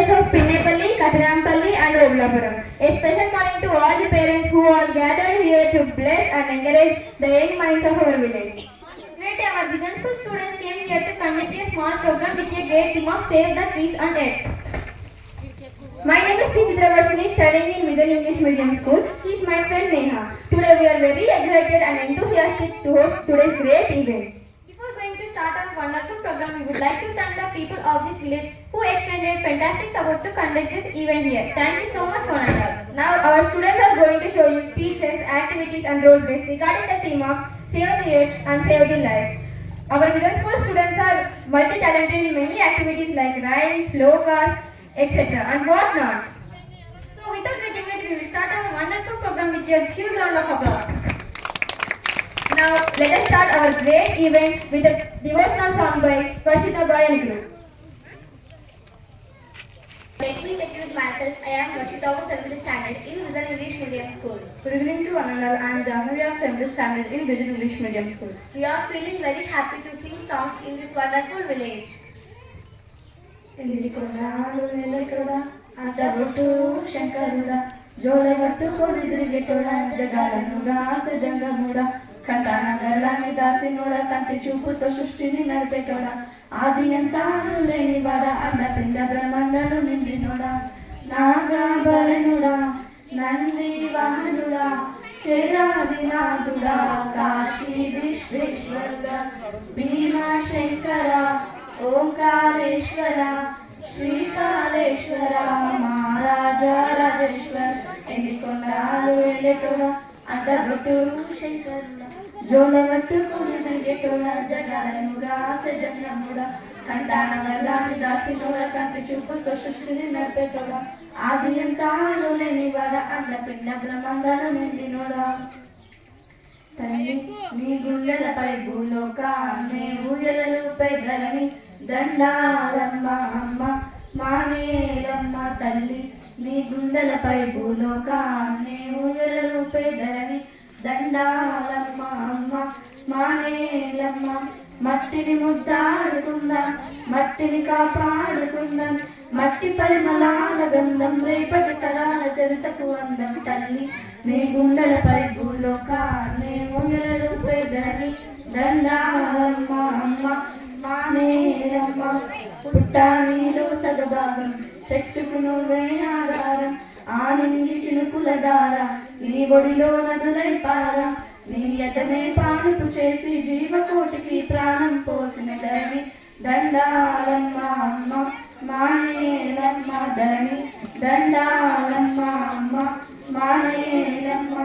villages of Pinnepalli, Katarampalli and Oglapuram. A special morning to all the parents who are gathered here to bless and encourage the young minds of our village. Today our Vision School students came here to conduct a small program with a great theme of Save the Trees and Earth. My name is Chitra Varshini, studying in Vision English Medium School. She is my friend Neha. Today we are very excited and enthusiastic to host today's great event. Before going to start our wonderful program, we would like to thank the people of this village who extended fantastic support to conduct this event here. Thank you so much for all. Now our students are going to show you speeches, activities and role plays regarding the theme of Save the Earth and Save the Life. Our Vision School students are multi-talented in many activities like rhymes, slokas, etc. and what not. So without getting late, we will start our wonderful program with a huge round of applause. Now let us start our great event with a devotional song by Varshita Boy and group. Let me introduce myself. I am Varshita of 7th Standard in Vision English Medium School. Good evening to one and all. I am Janvi of 7th Standard in Vision English Medium School. We are feeling very happy to sing songs in this wonderful village. అంటబొట్టు శంకరుడా జోలగట్టుకొని తిరిగేటోడా జగాలను దాస జంగముడా కంటాన గల్లాన్ని దాసినోడా కంటి చూపుతో సృష్టిని నడిపేటోడా ఆది అంతాను లేనివాడా అన్న పిండ బ్రహ్మాండాలు నిండినోడా నాగాభరణుడా నంది వాహనుడా కేదారినాథుడా కాశీ విశ్వేశ్వరుడా భీమశంకర ఓంకారేశ్వర శ్రీకాళేశ్వర మహారాజా రాజేశ్వర ఎన్నికొండాలు వెళ్ళేటోడా అంటబొట్టు శంకరుడా జోలగట్టుకుని తిరిగేటోడా జగాలను రాస జంగముడా కంటాన గల్లాని దాసినోడా కంటి చూపుతో సృష్టిని నడిపేటోడా ఆది అంతాలు లేనివాడా అన్న పిండ బ్రహ్మాండాలు నిండినోడా తల్లి నీ గుండెలపై భూలోకాన్నే ఊయలలుపై ధరణి దండాలమ్మ అమ్మ మానేరమ్మ తల్లి నీ గుండెలపై భూలోకాన్నే ఊయలలుపై ధరణి దండాలమ్మ అమ్మ మానేలమ్మ మట్టిని ముద్దాడుకుందాం మట్టిని కాపాడుకుందాం మట్టి పరిమళాల గంధం రేపటి తరాల చరితకు అందం తల్లి నీ గుండెలపై భూలోకాన్నే ఊయలలుపై ధరణి దండాలమ్మ అమ్మ మానేరమ్మ పుట్టానీలో సగభాగం చెట్టుకు నువ్వే ఆధారం ఆనింగి చినుకుల దార నీ ఒడిలో నదులై పార నీ ఎదనే పానుపు చేసి జీవకోటికి ప్రాణం పోసిన ధరణి దండాలమ్మ అమ్మ మానేలమ్మ ధరణి దండాలమ్మ అమ్మ మానేలమ్మ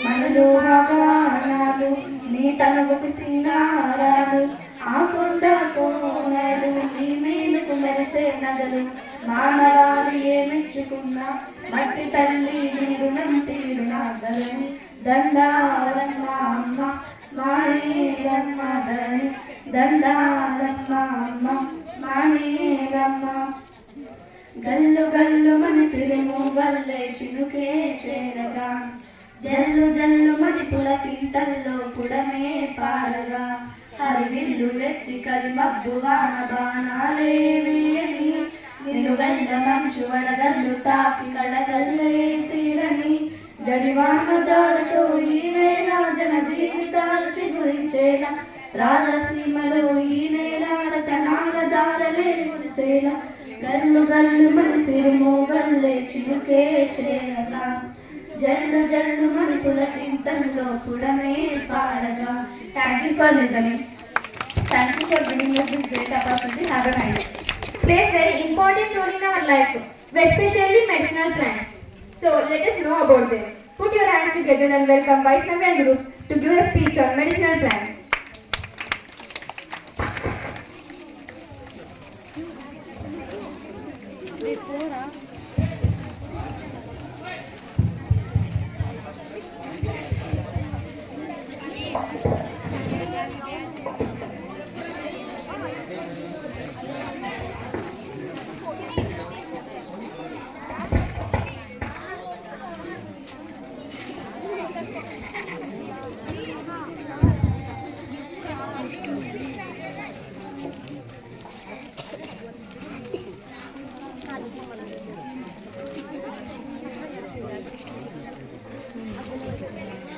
మనులు మగానాలు నీ తనువుకు సింగారాలు ఆ కొండ కోనలు నీ మేలుకు మెరిసే నగలు మానవాళి ఏమెచ్చుకున్నా మట్టి తల్లి నీ రుణం తీరునా ధరణి దండాలమ్మ అమ్మ మానేలమ్మ ధరణి దండాలమ్మ అమ్మ మానేలమ్మ గల్లు గల్లు మనసిరేమో వల్లే చినుకే చేరగా జల్లు జల్లు మణిపుల కింతల్లో పుడమే పాడగా హరివిల్లు ఎత్తి కలిమబ్బు వాన బాణాలే వేయని నిలువెల్ల మంచు వడగల్లు తాకి కడగల్లే తీరని జడివాన జాడతో ఈ వేళ జన జీవితాలు చిగురించేలా రాజసీమలో ఈ నేల రతనాల దారలే మురిసేలా గల్లు గల్లు మనసిరిమో వల్లే చినుకే చేరగా జల్లు జల్లు మణిపుల కింతల్లో పుడమే పాడగా. Thank you for listening. Thank you for giving us this great opportunity. Have a nice day. Plays very important role in our life, especially medicinal plants. So let us know about them. Put your hands together and welcome Vaishnavi and group to give a speech on medicinal plants.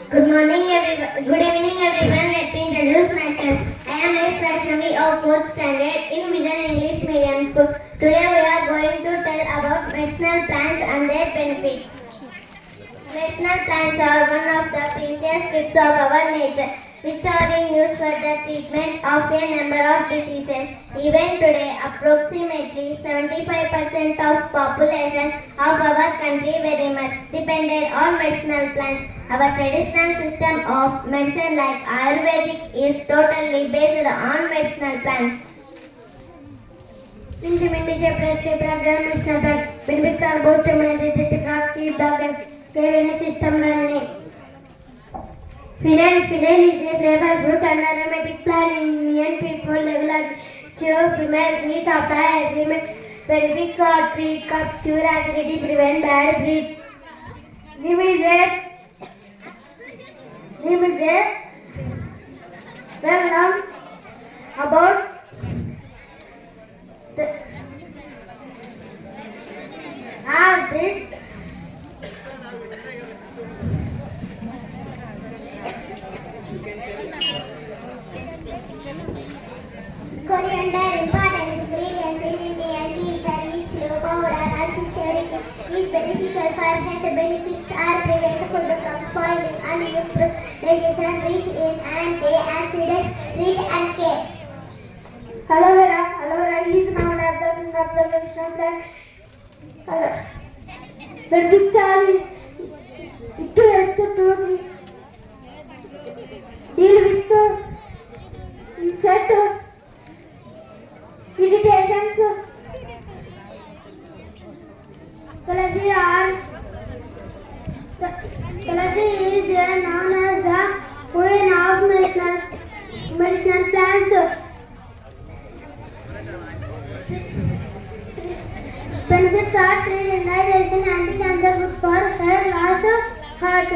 Good morning, everyone. Good evening, everyone. Let me introduce myself. I am Miss Vaishnavi of 4th standard in Vision English Medium School. Today we are going to tell about medicinal plants and their benefits. Medicinal plants are one of the precious gifts of our nature, which are in use for the treatment of a number of diseases. Even today, approximately 75% of population of our country very much depended on medicinal plants. Our traditional system of medicine like Ayurvedic is totally based on medicinal plants. Minty press program medicinal plant benefits are boost immunity to craft keep the carrying system running. Fennel is a flavor fruit and aromatic plant. Indian people regularly chew female seeds after every benefits are treat cough, cure acidity, prevent bad breath. Neem is a well known about the breath. Coriander importance, ingredients in Indian tea, each low powder and chicharic is beneficial for health benefits are prevent food from spoiling and improves digestion, rich in antioxidant, treat and care. Aloe vera is known as the king of the medicinal plant. Benefits are it helps to deal with insect irritations. Tulasi is known as the queen of medicinal plants. Benefits are trade indigestion, anti-cancer, good for hair loss, heart.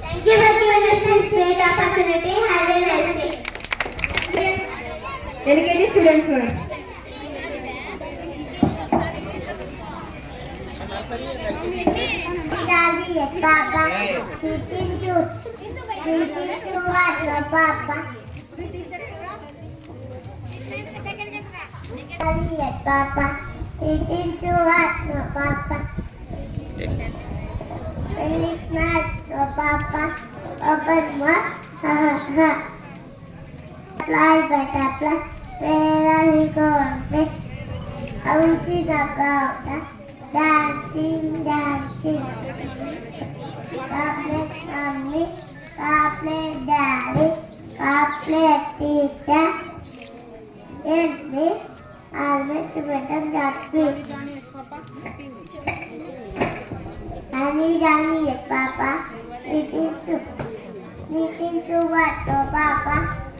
Thank you for giving us this great opportunity. Have a nice day. LKG students first. Daddy, Papa, teaching to what, Papa? Daddy, Papa, teaching to what, Papa? Very smart, Papa. Open what? Ha ha ha. Fly, butterfly. Where are you going? Out in the garden. Dancing. Chocolate mommy, chocolate daddy, chocolate teacher. Help me, I'll make you better that me. Danny, yes, Papa. Eating to what, no, Papa?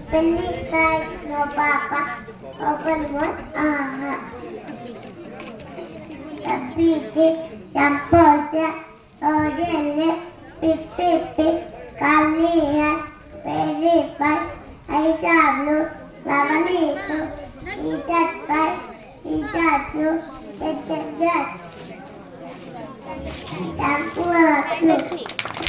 Pelly cry, no, Papa. Open what? Pig, Champosa, Odelle, Pip, Kalia, Very Pie, Aisha, Lavalito, Eat Pie, Eat Shampoo.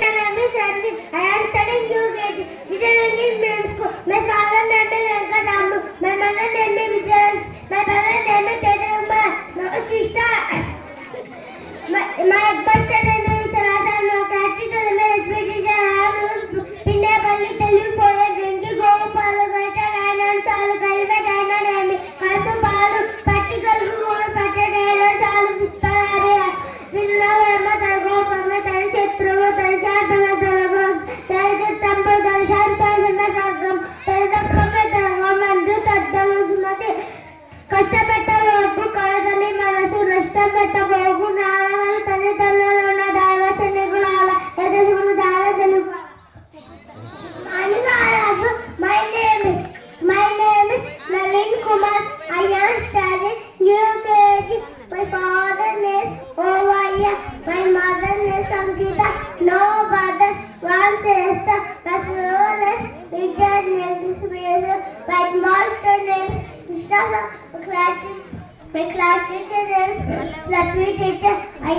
My name is Randy. I am studying UKG. Vision English Medium School. My father name is Venkatamu. My mother name is Vijay. My brother name is Chedamma. My sister. My husband name is Sarasa. My practice name is British. I am Pinnapalli Telugu Poet Rengi Gopalu Gaita Rainan Salu Kaliva Daina Name Kalpu Palu Particle Gold Patta Daina Salu Vittara Vinnavarma Targo Parma Tari Shetruva Tari Shatana Taragam Tari Tampa Tari Shantasana Kagam Tari Tappama Taragam Mandu Taddalu Sumati కష్టపెట్టబోకు కడతని మనసు నష్టపెట్టబోకు నాన్నలు తల్లిదండ్రులు My class teacher is Lakshmi teacher. I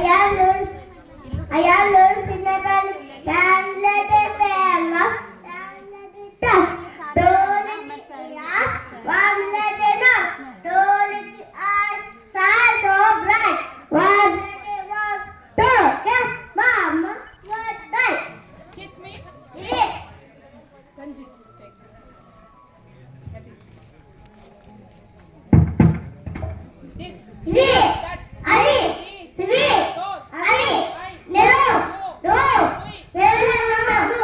am learned Pinapali. Translated famous. Translated tough. Told it yes. Was letting up. Told it eyes. Shine so bright. Was letting was. Told yes, mama. Was right. Kiss me. Yes. Sanjit. Take. This. Yes. That. Ali. This. Sivi. Those. Ali. I. Nero. No. We. No.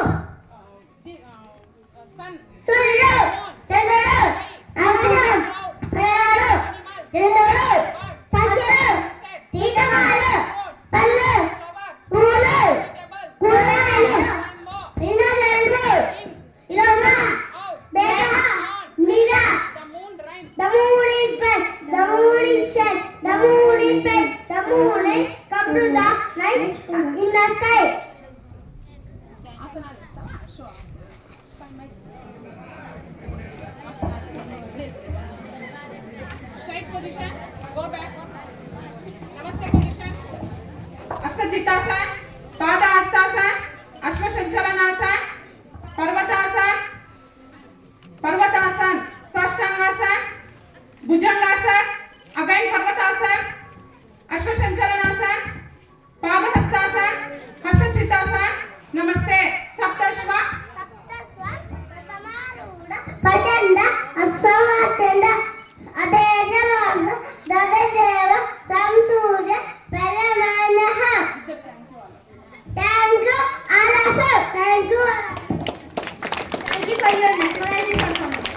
The. Sun. Surya. Chandra. Akaram. Pararu. Niluru. Pasharu. Teetamalu. Pallu. Pulu. Kuralu. Pinalansu. Iloma. Beta. Mira. The moon rhyme. The moon is bright. The moon is shine. The moon is bright. The moon is come to the night in the sky. Asana. Sure. Find my. Please. Straight position. Go back. Namaste position. Astajitasana. Pada Astasana. Ashwashanchalanasana. Parvatasana. Parvatasana. Swashtangasana. Bhujangasana. Again Parvatasana. Ashwashanchalanasana. Padahastasana. Hastachitasana. Namaste. Saptashva. Pachanda, Asavachanda, Adejavanda, Dadadeva, Samsuja, Paramanaha. Thank you, all of you. Thank you. Thank you for your mesmerizing performance.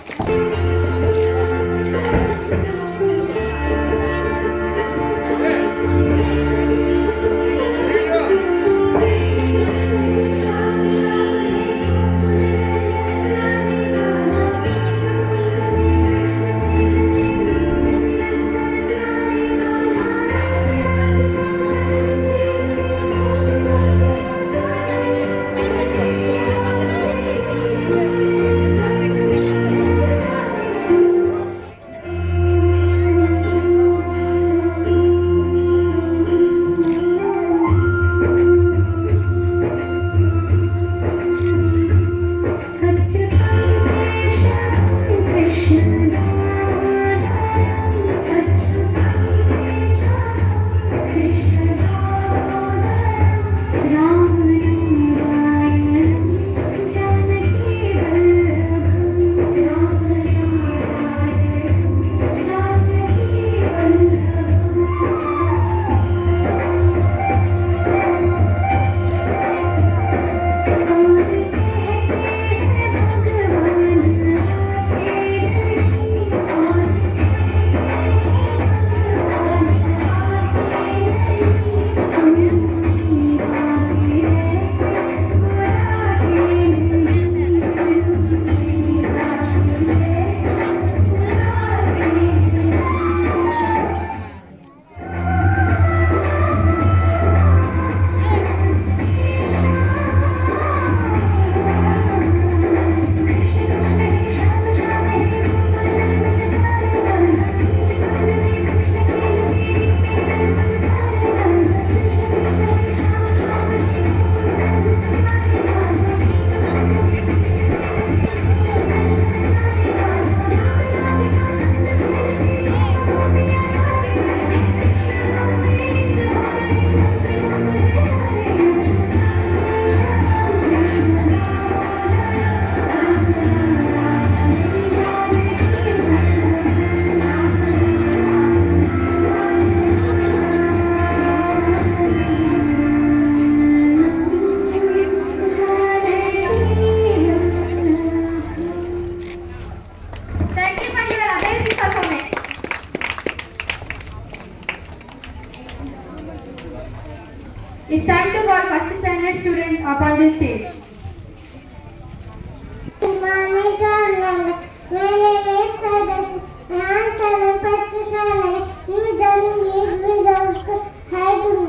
It's time to call first standard students up on the stage. Good morning, darling. My name is Sadashu. I am 7 first standard. You don't need without high school.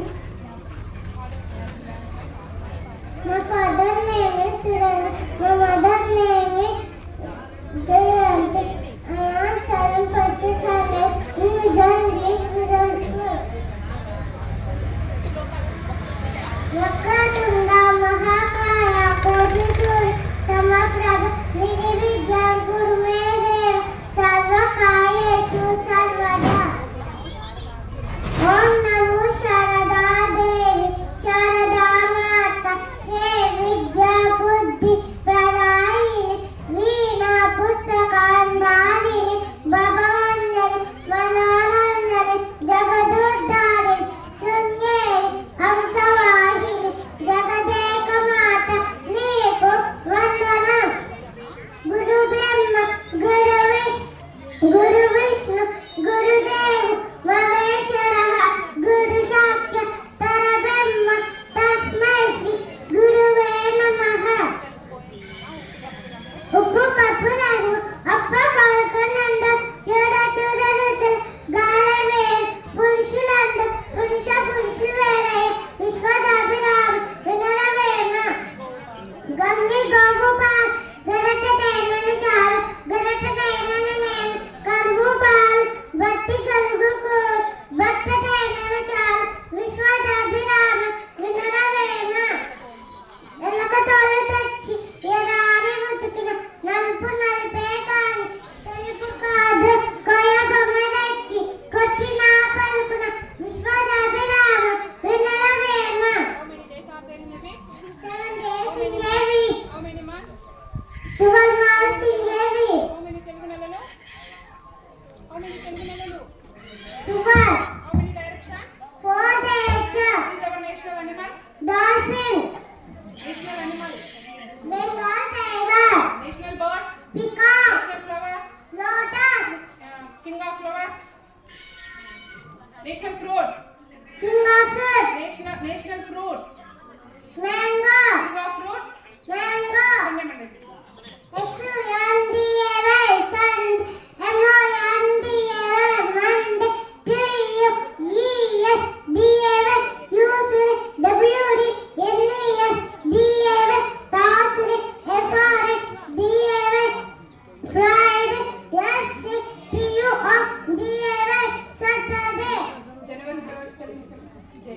My father's name is Siran. My mother's name is Jayanti. I am 7 first standard. You don't need National fruit. King of fruit. National fruit. Mango. King of fruit. Mango. Fundamental. S-U-N-D-A-Y, Sunday. M-O-N-D-A-Y, Monday. T-U-E-S-D-A-Y, Tuesday. W-D-N-E-S, D-A-Y, Thursday. F-R-I-D-A-Y, Friday. S-C-T-U-R-D-A-Y, Saturday. January, February, spelling. J.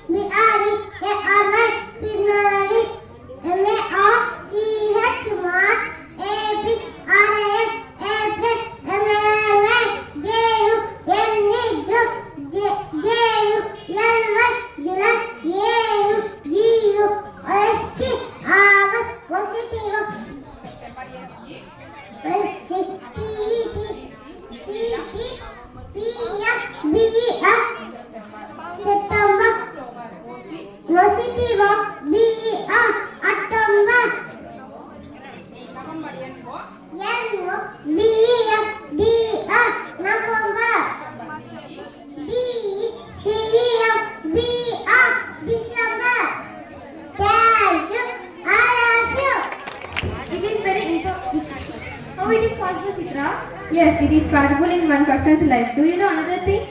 January, February, February, M-A-R-C-H, March, April, April, M-A-Y, J-U-N-E, J-U-L-Y, July, A-U-G-U-S-T, August, December. Thank you. I love you. It is very important. How it is possible, Chitra? Yes, it is possible in one person's life. Do you know another thing?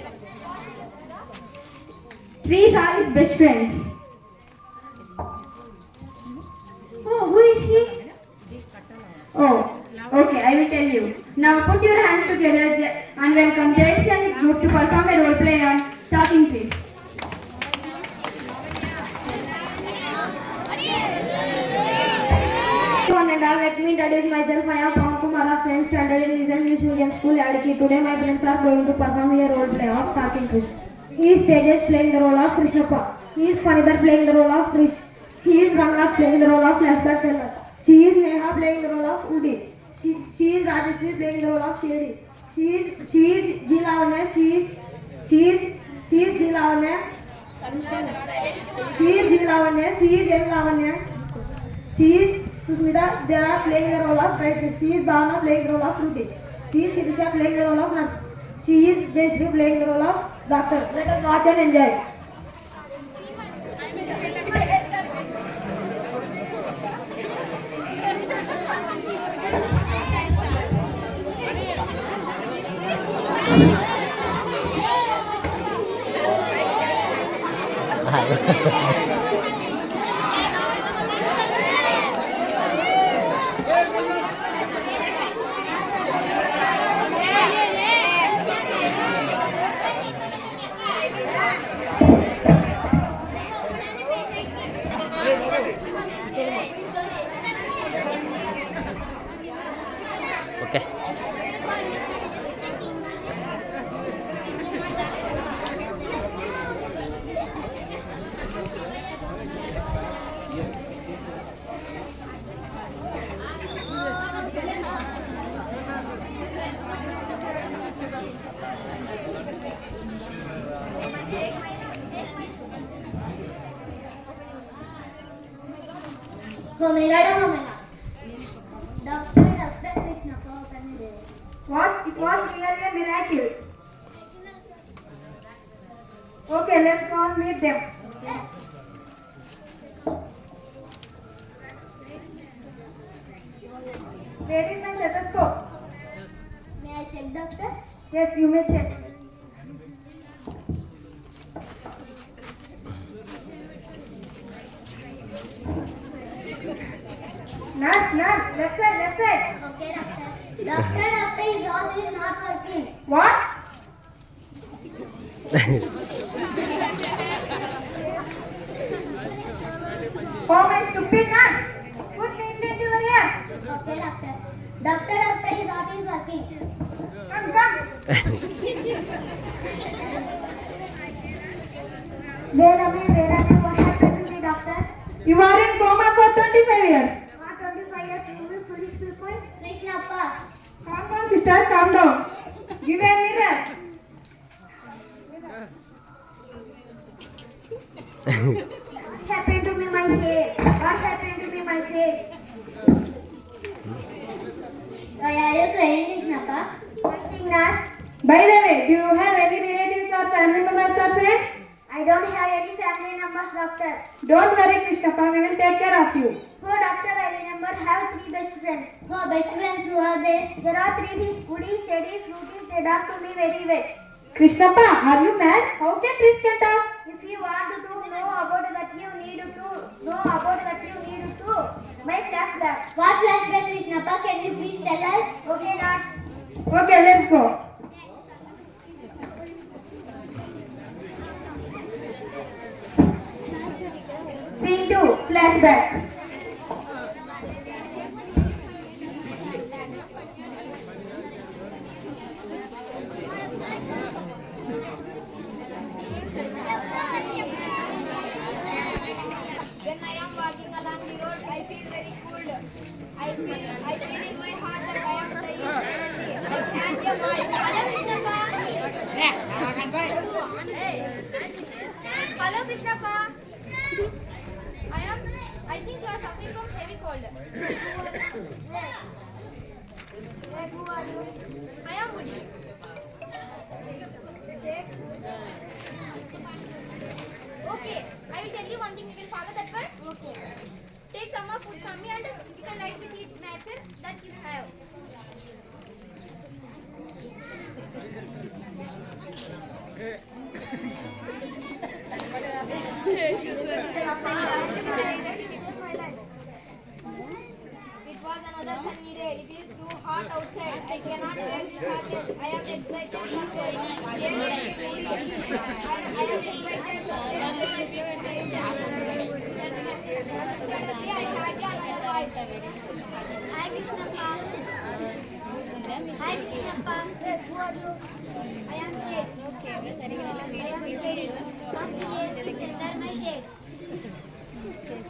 Trees are his best friends. Oh, who is he? Oh, okay, I will tell you. Now put your hands together and welcome Jayesh and group to perform a role play on talking trees. Everyone and all, let me introduce myself. I am Pawan Kumar of 7th standard in Vision English Medium School, Yadiki. Today my friends are going to perform a role play of talking trees. He is Tejas playing the role of Krishnappa. He is Fanidhar playing the role of Krish. He is Rangnath playing the role of flashback teller. She is Neha playing the role of Woody. She is Rajeshri playing the role of Shady. She is G Lavanya. She is G Lavanya. She is G Lavanya. She is M Lavanya. She is Susmita. They are playing the role of waitress. She is Bhavana playing the role of Rudy. She is Shirisha playing the role of nurse. She is Jayashree playing the role of doctor. Let us watch and enjoy. Okay. Omega. Dr. Krishna. What? It was really a miracle. Okay, let's go and meet them. Where is my stethoscope? May I check, doctor? Yes, you may check. Nurse, left side. Okay, doctor. Doctor, his horse is not working. What? Oh, my stupid nurse. Put me into your ears. Okay, doctor. Doctor, his horse is working. Come. Where am I? What happened to me, doctor? You are in coma for 25 years. What 25 years? You will foolish people? Krishnappa. Calm down, sister. Calm down. Give a mirror. What happened to me, my hair? What happened to me, my face? Why are you crying, Krishnappa? Nothing, Raj. By the way, do you have any relatives or family members or friends? I don't have any family members, doctor. Don't worry, Krishnappa, we will take care of you. Oh, doctor, I remember have 3 best friends. Oh, best friends, who are they? There are 3 trees, goodies, seddies, fruities. They talk to me very well. Krishnappa, are you mad? How can trees can talk? If you want to know about that, you need to know about that. You need to my flashback. What flashback, Krishnappa? Can you please tell us? Okay, Raj. Okay, let's go. Scene 2. Flashback. When I am walking along the road, I feel very cold. I feel in my heart that I am dying suddenly. I can't get my Hello, Krishnappa. Hello, Krishnappa. I think you are suffering from heavy cold. I am Woody. Okay, I will tell you one thing. You can follow that one. Okay. Take some more food from me and you can write with each nature that you have. It was another sunny day. It is too hot outside. I cannot bear this hotness. I am excited for this. I am excited for Suddenly, I had another voice. Hi, Krishnappa. Hi, Krishnappa. Who are you? I am Jade. Okay, I am Jade. Come here, sit under my shade. It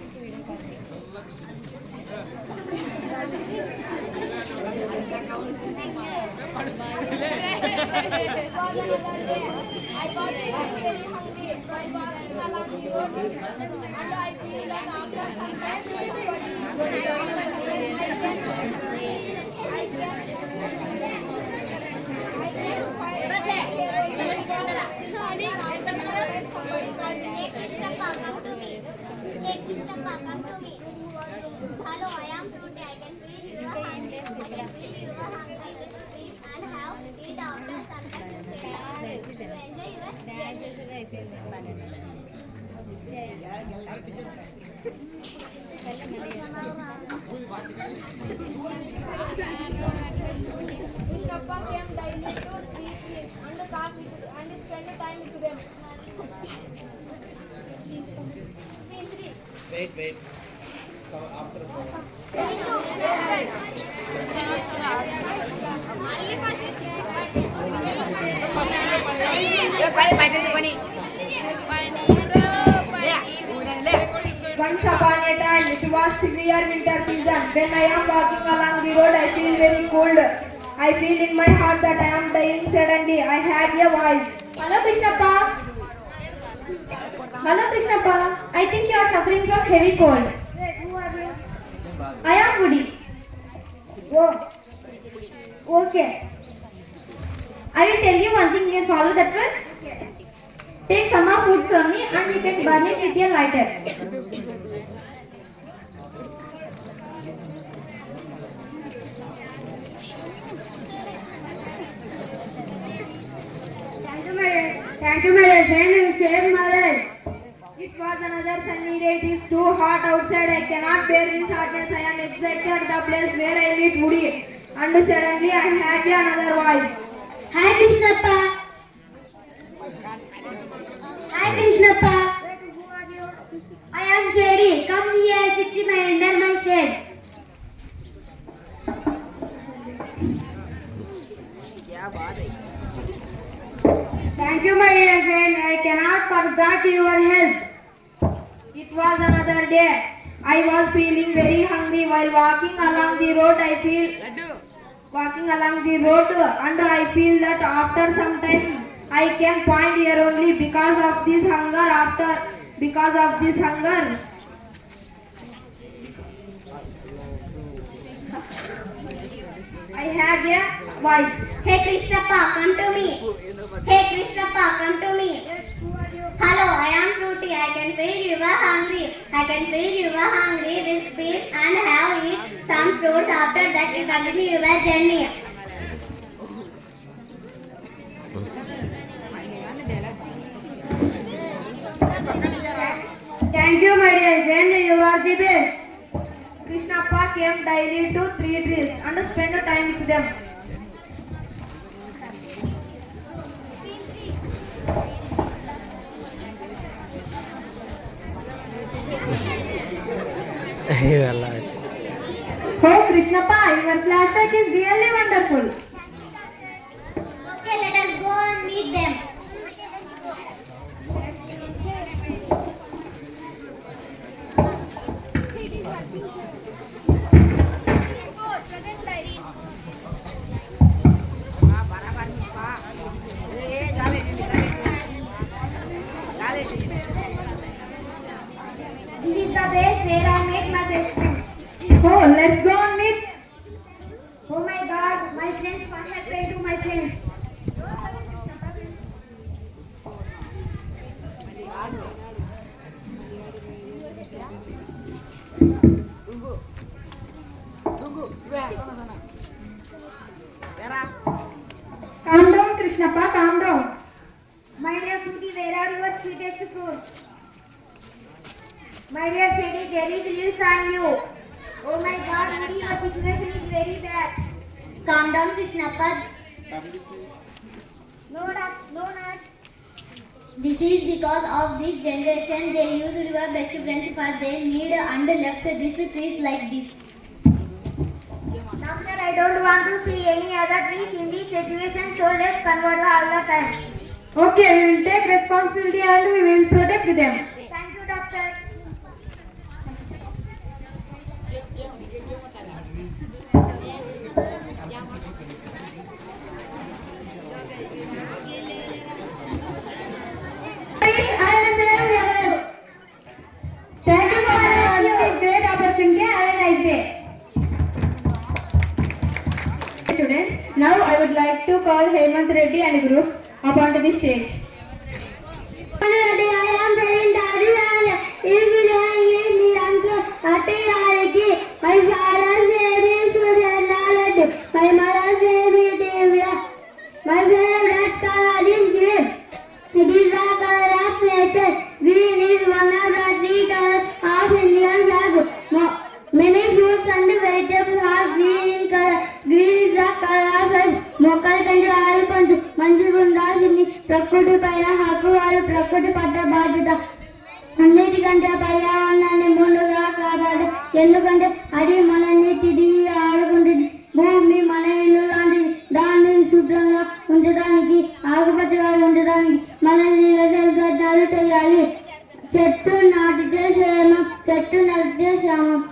was another day. I was very hungry while walking along the road, and I feel that after some time, Come to me. Hello, I am Fruity. I can feed you. I can feed you. I will eat and have eat after some time. To enjoy your Krishnappa came daily to 3 trees and spend time with them. Scene 3. Wait. After Once upon a time, it was severe winter season. When I am walking along the road, I feel very cold. I feel in my heart that I am dying suddenly. I had a voice. Hello, Krishnappa. Hello, Krishnappa. I think you are suffering from heavy cold. Who are you? I am Woody. Oh. Okay. I will tell you one thing. You can follow that one. Take some more food from me and you can burn it with your lighter. Thank you, my friend. You saved my life. It was another sunny day. It is too hot outside. I cannot bear this hotness. I am excited the place where I meet Woody. And suddenly I had another voice. Hi, Krishnappa. Hi, Krishnappa. Who are you? I am Jerry. Come here, sit under my shade. Thank you, my dear friend. I cannot forget your help. It was another day. I was feeling very hungry while walking along the road. And I feel that after some time I can point here only because of this hunger. I had a wife. Hey Krishnappa, come to me. Hey Krishnappa, come to me. Hello, I am Fruity. I can feel you were hungry. I can feel you were hungry with fish and have eat some fruits. After that, you continue your journey. Thank you, my dear friend. You are the best. Krishnappa came daily to 3 trees and spent time with them. Oh, Krishnappa, your flashback is really wonderful. Okay, let us go and meet them. This is the place where I met my best friends. Oh, let's go and meet. Oh my God, my friends, what happened to my friends? Calm down, Krishnappa, calm down. My dear Fruity, where are your sweetest fruits? My dear Sadie, there is leaves on you. Oh my God, Fruity, your situation is very bad. Calm down, Krishnappa. No, not. This is because of this generation they used your best friends for their need and left these trees like this. Doctor, I don't want to see any other trees in this situation, so let's convert all the time. Okay, we will take responsibility and we will protect them. Thank you, doctor. Please, I will save your life. Thank you for this great opportunity. Have a nice day. Students, now I would like to call Hemant Reddy and group up onto the stage. I am telling Daddy and if you don't give me uncle, my father's name is Suryanalad, my mother's name is Devya. My favorite color is green. It is the color of nature. Green is one of the 3 colors of Indian flag. Many fruits and vegetables are green in color. Green is the color of life. మొక్కల కంటే ఆడిపండు మంచిగా ఉండాల్సింది ప్రకృతి పైన హక్కు వారు ప్రకృతి పట్ల బాధ్యత అన్నిటికంటే పర్యావరణాన్ని ముందుగా కాపాడు ఎందుకంటే అది మనల్ని తిరిగి ఆడుకుంటుంది భూమి మన ఇల్లు లాంటిది దాన్ని శుభ్రంగా ఉంచడానికి ఆకుపచ్చగా ఉండడానికి మనల్ని ప్రయత్నాలు చేయాలి చెట్టు నాటితే క్షేమం చెట్టు నడితే క్షేమం.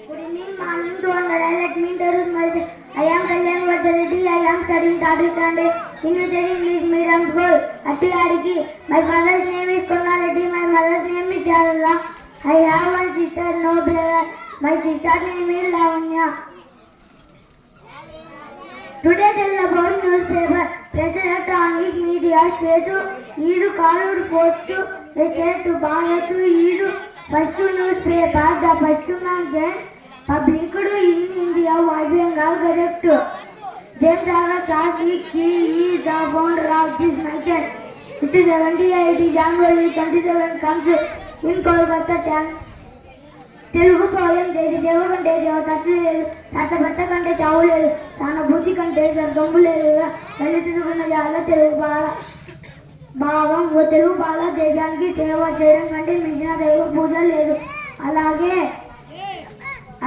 Good evening, morning to all. Let me introduce myself. I am Kalyan Vasareddy. I am studying 3rd standard in Vijay English Medium School at Adiki. My father's name is Konna Reddy. My mother's name is Sharala. I have one sister, no brother. My sister's name is Lavanya. Today tell about newspaper. Press electronic media state Edu Karur Post State Bharat Edu first newspaper. The first magazine published in India was Bengal Gazette. James August Sassi is the founder of this magazine. It is 78 January 27 comes in Kolkata. Telugu poem దేశదేవ కంటే దేవతత్వం లేదు సతబట్ట కంటే చావు లేదు సానుభూతి కంటే స్వర్గంపు లేదు దళిత సుగుణ జాల తెలుగు భావం ఓ తెలుగు భారతదేశానికి సేవ చేయడం కంటే మించిన దైవ పూజ లేదు అలాగే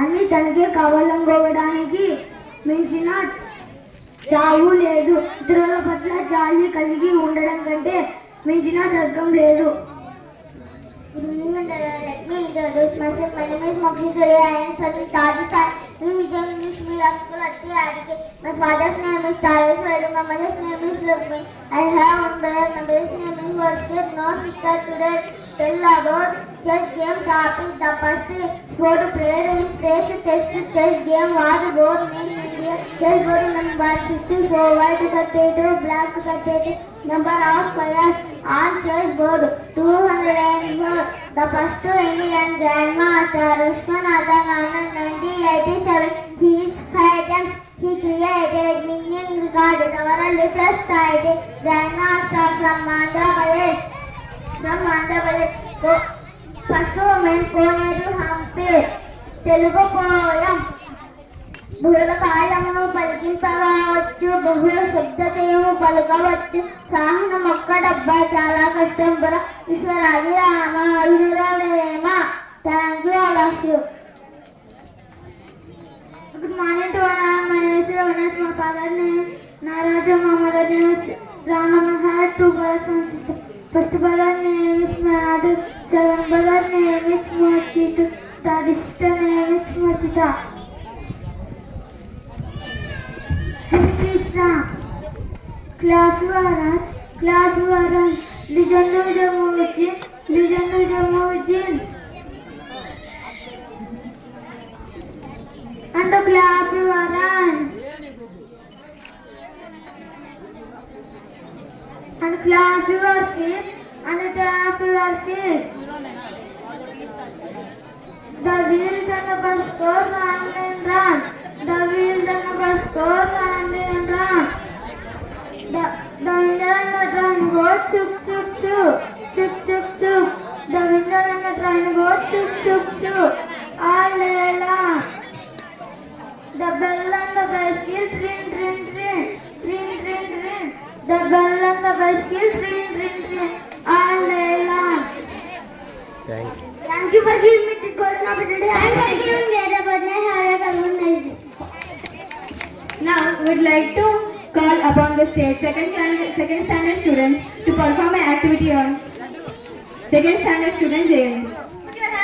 అన్ని తనకే కావాలనుకోవడానికి మించిన చావు లేదు ఇతరుల పట్ల జాలి కలిగి ఉండడం కంటే మించిన స్వర్గం లేదు. Let me introduce myself. My name is Mokshin. Today I am studying 3rd standard in Vijay English Medium School at Adiki. My father's name is Taresh Velu. My mother's name is Lakshmi. I have one brother. My brother's name is Varshit. No sister. Today tell about chess game topic. The first sport played in space chess game was born in India. Chess board number 64, white 32, black 38. Number of players on chess board 204. The first Indian grandmaster Vishwanathan Anand 1987. He is 5 times. He created winning record. The world chess title grandmaster from Andhra Pradesh. First woman Koneru Hampi. Telugu poem. బహుళ కాలమును పలికింపవచ్చు, బహుళ శబ్దచయము పలకవచ్చు. సాహన మొక్క డబ్బా చాలా కష్టం బర. విశ్వరాజు రామ అరుణురామ. Thank you all of you. Good morning to all. My name is Raghunath. My father name Naraju. My mother name is Rama. I had 2 brothers and sisters. First brother name is Madu. Second brother name is Mochitu. Third sister name is Mochita. Krishna. Class Varan. Listen to the movie. And the clap your hands. And clap your feet. And tap your feet. The wheels and the bus go round and round. The wheels and the bus go round and round. The window and the train go chuk chuk chuk. Chuk chuk chuk. The window and the train go chuk chuk chuk. All along. The bell and the bicycle ring ring ring. Ring ring ring. The bell and the bicycle ring ring ring. All day long. Thank you for giving me this golden opportunity. Thank you for giving me the opportunity. Have a good night. Now we would like to call upon the stage second standard students to perform an activity on second standard student Jayanti.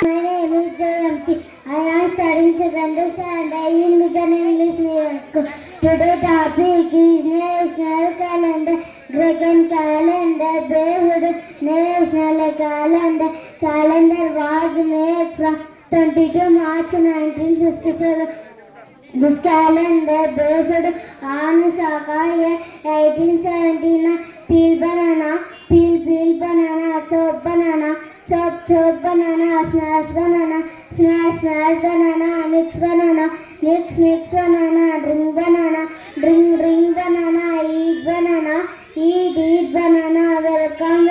My name is Jayanti. I am studying second standard in Vijan English Medium School. Today's topic is National Calendar. Gregorian calendar based national calendar. Calendar was made from 22 March 1957. This calendar based on Shaka year 1879. Peel banana, peel banana, chop banana. Chop chop banana, smash banana, smash smash banana, mix banana, mix mix banana, drink banana, drink drink banana, eat banana, eat banana. Welcome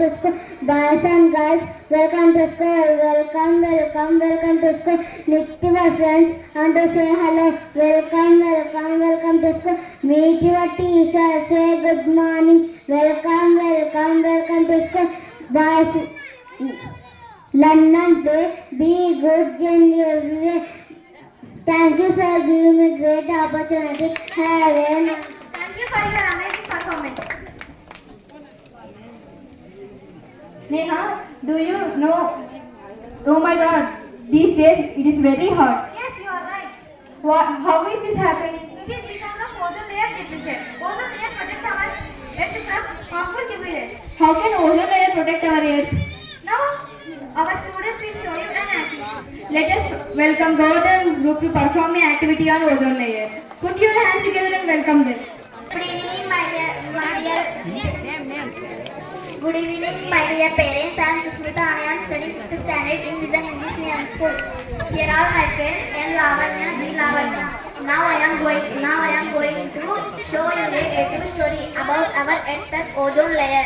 to school, boys and girls. Welcome to school, welcome to school. Meet your friends and to say hello. Welcome to school. Meet your teacher, say good morning. Welcome to school. Boys, learn and play, be good in your way. Thank you for giving me great opportunity. Have a nice. Thank you for your amazing performance. Neha, do you know? Oh my God, these days it is very hot. Yes, you are right. How is this happening? It is because of ozone layer depletion. Ozone layer protects our earth from harmful UV rays. How can ozone layer protect our earth? Now, our students will show you an activity. Let us welcome Gordon group to perform an activity on ozone layer. Put your hands together and welcome them. Good evening, my dear parents. I am Susmita and I am studying 5th standard in Vijan English Medium School. Here are my friends N. Lavanya, G. Lavanya. Now I am going to show you a true story about our Earth's ozone layer.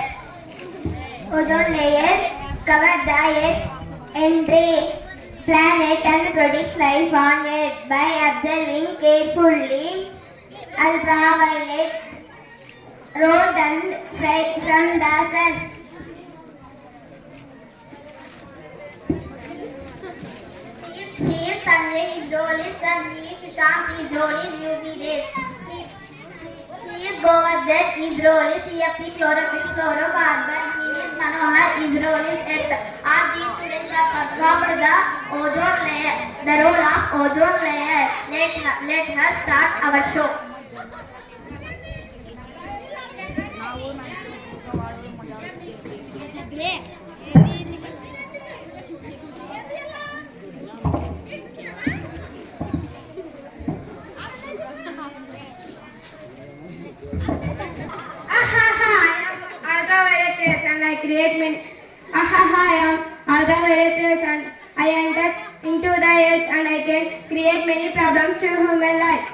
Ozone layer covers the Earth entire planet and protects life on Earth by observing carefully ultraviolet rays and from the sun. He is Sanjay, his role is sun. He is Sushant, his role is UV rays. He is Govardhan, his role is CFC, chlorophyll, fluorocarbon. He is Manohar, his role is earth. All these students have performed the ozone layer, the role of ozone layer. Let us start our show. Great. into the earth and I can create many problems to human life.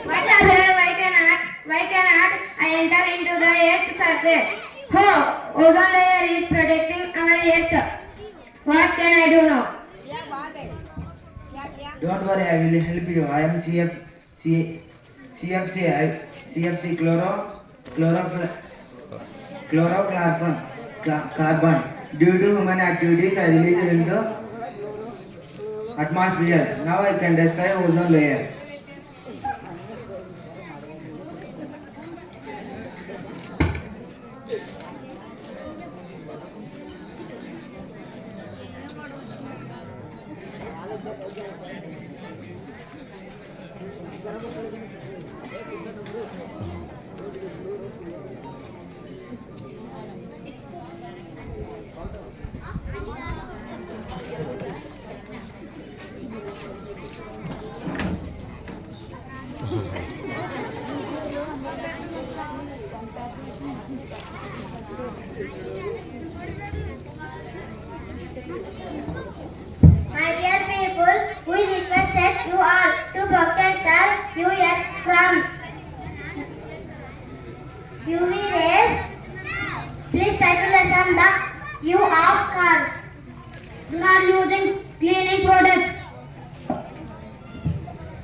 What happened? Why cannot I enter into the earth's surface? Oh, ozone layer is protecting our earth. What can I do now? Don't worry, I will help you. I am CFC carbon. Due to human activities, I release it into atmosphere. Now I can destroy ozone layer. My dear people, we requested you all to protect our UX from UV rays. Please try to lessen the U of cars. Do not using cleaning products.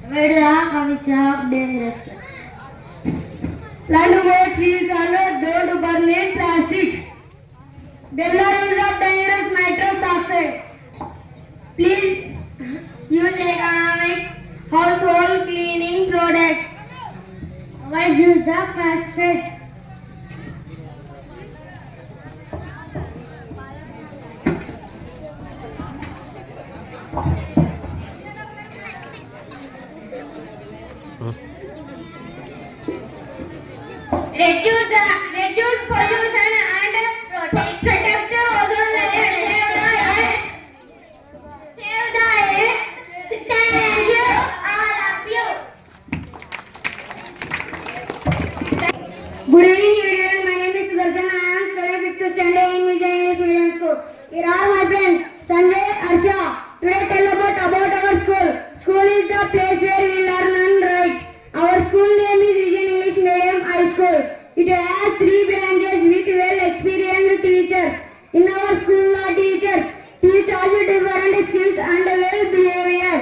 Avoid the commission of dangerous. Plant more trees and don't burn in plastics. Then the use of dangerous nitrous oxide. Please use economic household cleaning products. Avoid use the pesticides. Reduce pollution and protect the ozone layer. Save the earth. Thank you, all of you. Good evening everyone, my name is Sudarshan. I am studying 5th standard in Vijay English Medium School. Here are my friends Sanjay, Arsha. Today tell about our school. School is the place where we learn and write. Our school name is Vijay English Medium High School. It has 3 branches with well-experienced teachers. In our school, the teachers teach us different skills and well behavior.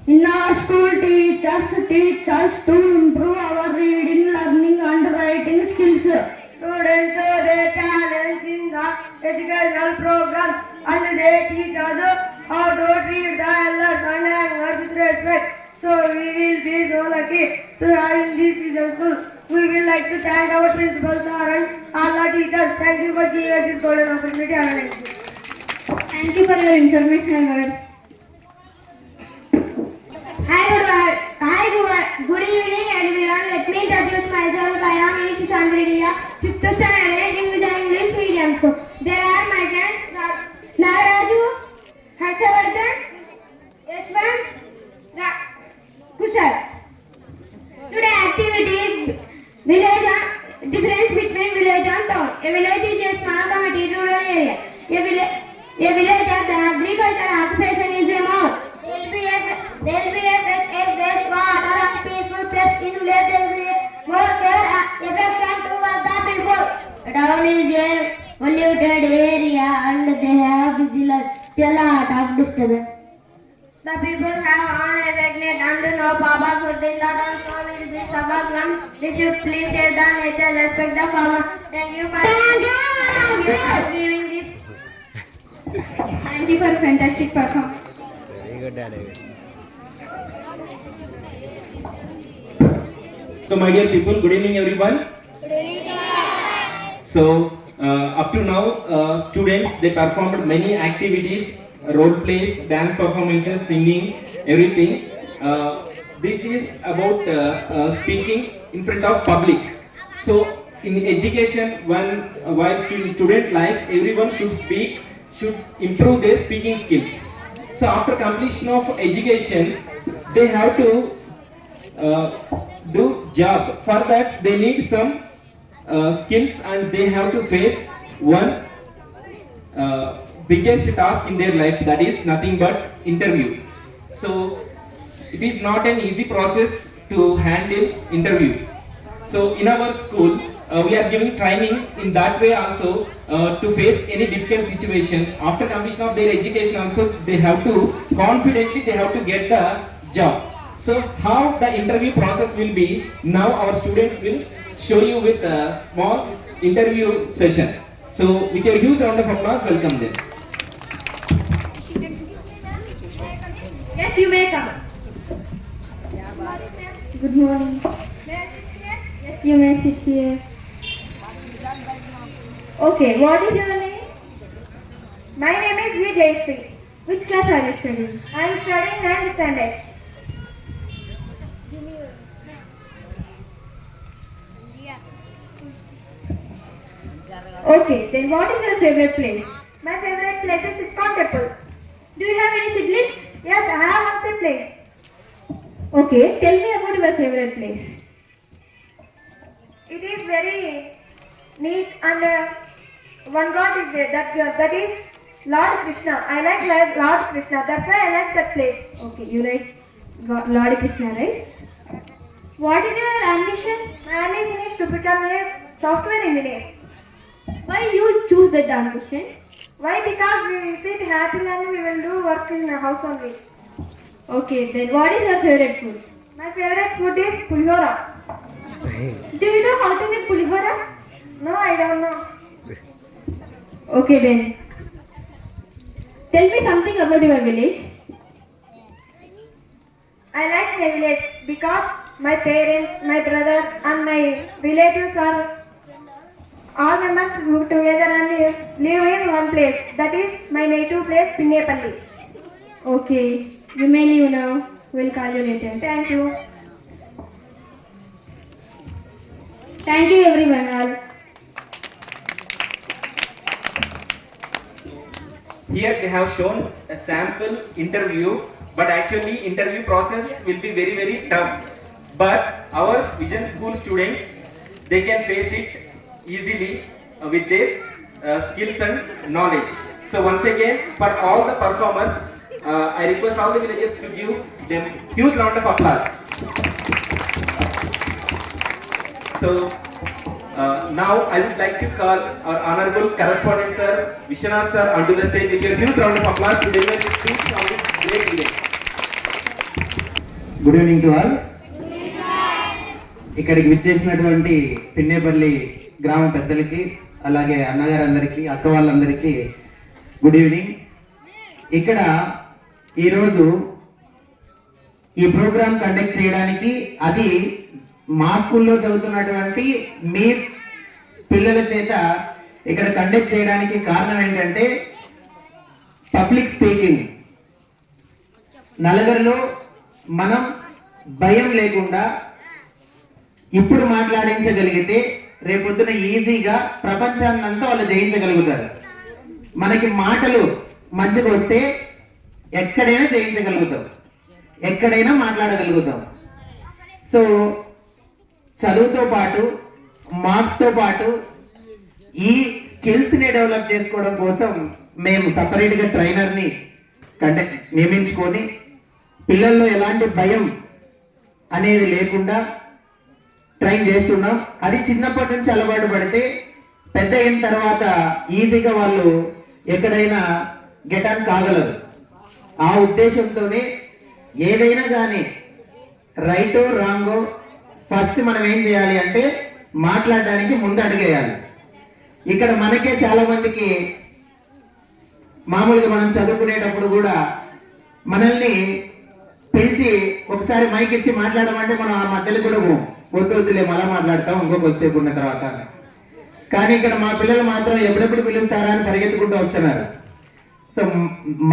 In our school, teachers teach us to improve our reading, learning and writing skills. Students show their talents in the educational programs and they teach us how to treat the elders and youngers with respect. So we will be so lucky to have in this vision school. We will like to thank our principal sir and all the teachers. Thank you for giving us this golden opportunity. Have a nice day. Thank you for your informational words. Good evening everyone. Let me introduce myself. I am Ishu Chandriya, 5th standard in Vijay English Medium School. There are my friends Nagaraju, Harshavardhan, Yashwant, Kushal. Today activity is difference between village and town. A village is a small community rural area. A village at the agriculture occupation is a more. There will be a fresh water and peaceful place in village. There will be more care affection towards the people. The town is a polluted area and they have busy life. A lot of disturbance. The people have unaffected and no proper food in the town, so will be suffer from this. Please save the nature, respect the farmer. Thank you for giving this. Thank you for fantastic performance. Very good, Daddy. So my dear people, good evening everyone. So up to now, students they performed many activities, role plays, dance performances, singing, everything. This is about speaking in front of public. So in education, while student life, everyone should speak, should improve their speaking skills. So after completion of education, they have to do job. For that, they need some skills, and they have to face one biggest task in their life, that is nothing but interview. So it is not an easy process to handle interview. So in our school, we are giving training in that way also, to face any difficult situation. After completion of their education also, they have to confidently they have to get the job. So how the interview process will be, now our students will show you with a small interview session. So with your huge round of applause, welcome them. Yes, you may come. Good morning. Yes, you may sit here. Okay, what is your name? My name is V. Jayashree. Which class are you studying? I am studying 9th standard. Okay, then what is your favorite place? My favorite place is ISKCON Temple. Do you have any siblings? Yes, I have one sibling. Okay, tell me about your favorite place. It is very neat and one God is there. That is Lord Krishna. I like Lord Krishna. That's why I like that place. Okay, you like Lord Krishna, right? What is your ambition? My ambition is to become a software engineer. Why you choose that ambition? Why? Because we will sit happily and we will do work in the house only. Okay, then what is your favorite food? My favorite food is pulihora. Do you know how to make pulihora? No, I don't know. Okay then. Tell me something about your village. I like my village because my parents, my brother and my relatives are all members group together and live in one place. That is my native place, Pinnepalli. Okay, you may leave now. We'll call you later. Thank you. Thank you everyone all. Here they have shown a sample interview, but actually interview process will be very, very tough. But our Vision School students, they can face it easily with their skills and knowledge. So once again, for all the performers, I request all the villagers to give them huge round of applause. So now I would like to call our honorable correspondent sir, Vishwanath sir, onto the stage with your huge round of applause to deliver his speech on this great event. Good evening to all. ఇక్కడికి విచ్చేసినటువంటి పిన్నేపల్లి గ్రామ పెద్దలకి, అలాగే అన్నగారందరికీ, అక్క వాళ్ళందరికీ good evening. ఇక్కడ ఈరోజు ఈ ప్రోగ్రామ్ కండక్ట్ చేయడానికి, అది మా స్కూల్లో చదువుతున్నటువంటి మీ పిల్లల చేత ఇక్కడ కండక్ట్ చేయడానికి కారణం ఏంటంటే పబ్లిక్ స్పీకింగ్. నలుగురిలో మనం భయం లేకుండా ఇప్పుడు మాట్లాడించగలిగితే రేపొద్దున ఈజీగా ప్రపంచాన్నంతా వాళ్ళు జయించగలుగుతారు. మనకి మాటలు మంచిగా వస్తే ఎక్కడైనా జయించగలుగుతాం, ఎక్కడైనా మాట్లాడగలుగుతాం. సో చదువుతో పాటు, మార్క్స్తో పాటు ఈ స్కిల్స్ని డెవలప్ చేసుకోవడం కోసం మేము సపరేట్గా ట్రైనర్ని నియమించుకొని పిల్లల్లో ఎలాంటి భయం అనేది లేకుండా ట్రైన్ చేస్తున్నాం. అది చిన్నప్పటి నుంచి అలవాటు పడితే పెద్ద అయిన తర్వాత ఈజీగా వాళ్ళు ఎక్కడైనా గెట్ ఆన్ కాగలరు. ఆ ఉద్దేశంతోనే ఏదైనా కానీ రైటో రాంగో ఫస్ట్ మనం ఏం చేయాలి అంటే మాట్లాడడానికి ముందు అడిగేయాలి. ఇక్కడ మనకే చాలా మందికి మామూలుగా మనం చదువుకునేటప్పుడు కూడా మనల్ని పిలిచి ఒకసారి మైక్ ఇచ్చి మాట్లాడమంటే మనం ఆ మధ్యలో కూడా వద్దులే మళ్ళా మాట్లాడతాం ఇంకో కొద్దిసేపు ఉన్న తర్వాత. కానీ ఇక్కడ మా పిల్లలు మాత్రం ఎప్పుడెప్పుడు పిలుస్తారా అని పరిగెత్తుకుంటూ వస్తున్నారు. సో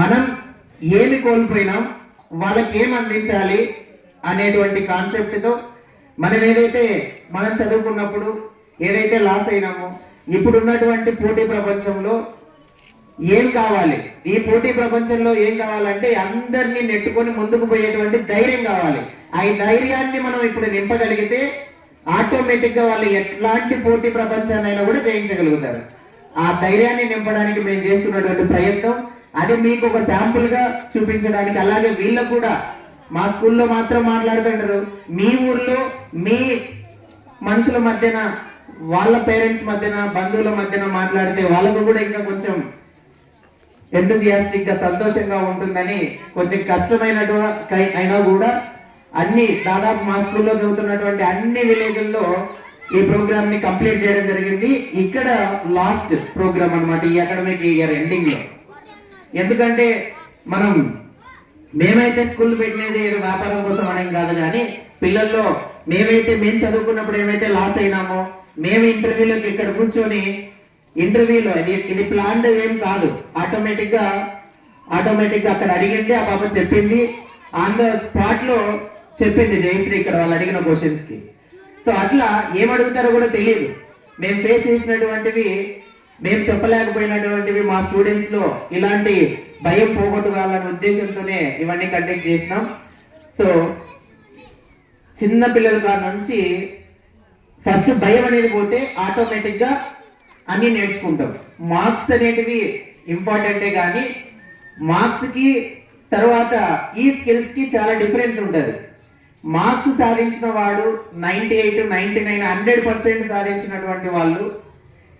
మనం ఏమి కోల్పోయినాం, వాళ్ళకి ఏం అందించాలి అనేటువంటి కాన్సెప్ట్తో మనం ఏదైతే మనం చదువుకున్నప్పుడు ఏదైతే లాస్ అయినామో, ఇప్పుడున్నటువంటి పోటీ ప్రపంచంలో ఏం కావాలి, ఈ పోటీ ప్రపంచంలో ఏం కావాలంటే అందరినీ నెట్టుకొని ముందుకు పోయేటువంటి ధైర్యం కావాలి. ఆ ధైర్యాన్ని మనం ఇప్పుడు నింపగలిగితే ఆటోమేటిక్ గా వాళ్ళు ఎట్లాంటి పోటీ ప్రపంచాన్నైనా కూడా జయించగలుగుతారు. ఆ ధైర్యాన్ని నింపడానికి మేము చేస్తున్నటువంటి ప్రయత్నం అది మీకు ఒక శాంపుల్ గా చూపించడానికి. అలాగే వీళ్ళకు కూడా మా స్కూల్లో మాత్రం మాట్లాడుతుంటారు, మీ ఊర్లో మీ మనుషుల మధ్యన, వాళ్ళ పేరెంట్స్ మధ్యన, బంధువుల మధ్యన మాట్లాడితే వాళ్ళకు కూడా ఇంకా కొంచెం ఎంతజియాస్టిక్ గా సంతోషంగా ఉంటుందని, కొంచెం కష్టమైనటు అయినా కూడా అన్ని దాదాపు మా స్కూల్లో చదువుతున్నటువంటి అన్ని విలేజ్ల్లో ఈ ప్రోగ్రామ్ ని కంప్లీట్ చేయడం జరిగింది. ఇక్కడ లాస్ట్ ప్రోగ్రామ్ అన్నమాట ఈ అకాడమిక్ ఇయర్ ఎండింగ్ లో. ఎందుకంటే మేమైతే స్కూల్ పెట్టినది ఏదో వ్యాపారం కోసం అనేది కాదు, కానీ పిల్లల్లో మేము చదువుకున్నప్పుడు ఏమైతే లాస్ అయినామో, మేము ఇంటర్వ్యూలోకి ఇక్కడ కూర్చొని ఇంటర్వ్యూలో ఇది ప్లాన్డ్ ఏం కాదు, ఆటోమేటిక్ గా అక్కడ అడిగింది, ఆ పాప చెప్పింది, ఆన్ ద స్పాట్ లో చెప్పింది జయశ్రీ ఇక్కడ వాళ్ళు అడిగిన క్వశ్చన్స్ కి. సో అట్లా ఏం అడుగుతారో కూడా తెలియదు. మేము ఫేస్ చేసినటువంటివి, మేము చెప్పలేకపోయినటువంటివి మా స్టూడెంట్స్ లో ఇలాంటి భయం పోగొట్టుకోవాలనే ఉద్దేశంతోనే ఇవన్నీ కండక్ట్ చేసినాం. సో చిన్న పిల్లల కాడ నుంచి ఫస్ట్ భయం అనేది పోతే ఆటోమేటిక్ గా అన్ని నేర్చుకుంటాం. మార్క్స్ అనేటివి ఇంపార్టెంటే, కానీ మార్క్స్ కి తర్వాత ఈ స్కిల్స్ కి చాలా డిఫరెన్స్ ఉంటుంది. మార్క్స్ సాధించిన వాడు 98, 99, 100% సాధించినటువంటి వాళ్ళు,